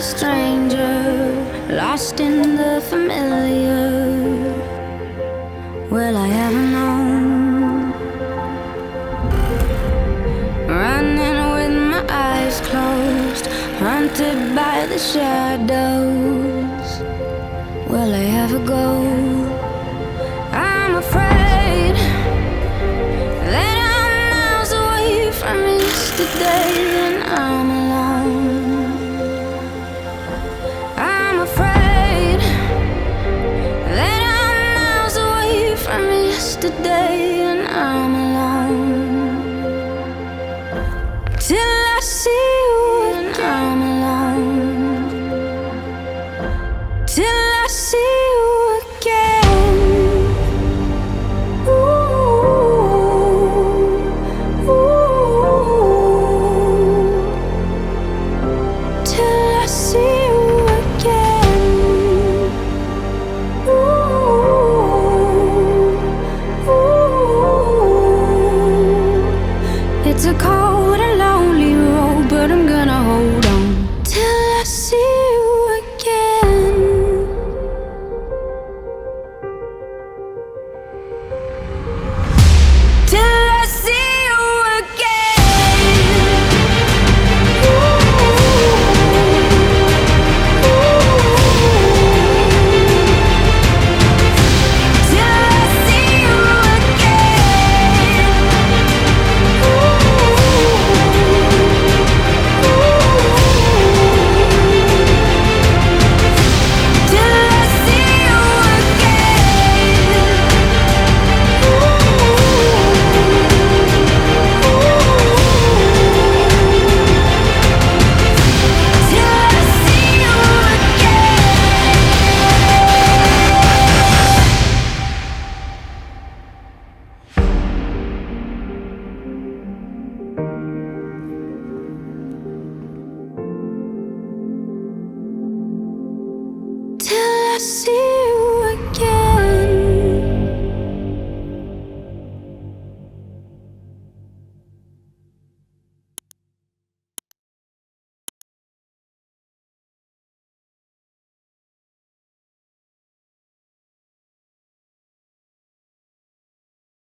stranger, lost in the familiar. Will I ever know? Running with my eyes closed, haunted by the shadows. Will I ever go? I'm afraid that I'm miles away from yesterday and I'm alone. I'm afraid that I'm miles away from yesterday and I'm alone. Till I see you and I'm alone. Till I see you again. Ooh, ooh. Till I see you again. Ooh, ooh. It's a cold and lonely road, but I'm gonna hold on till I see you again. Till I see you again. Till I see you till I see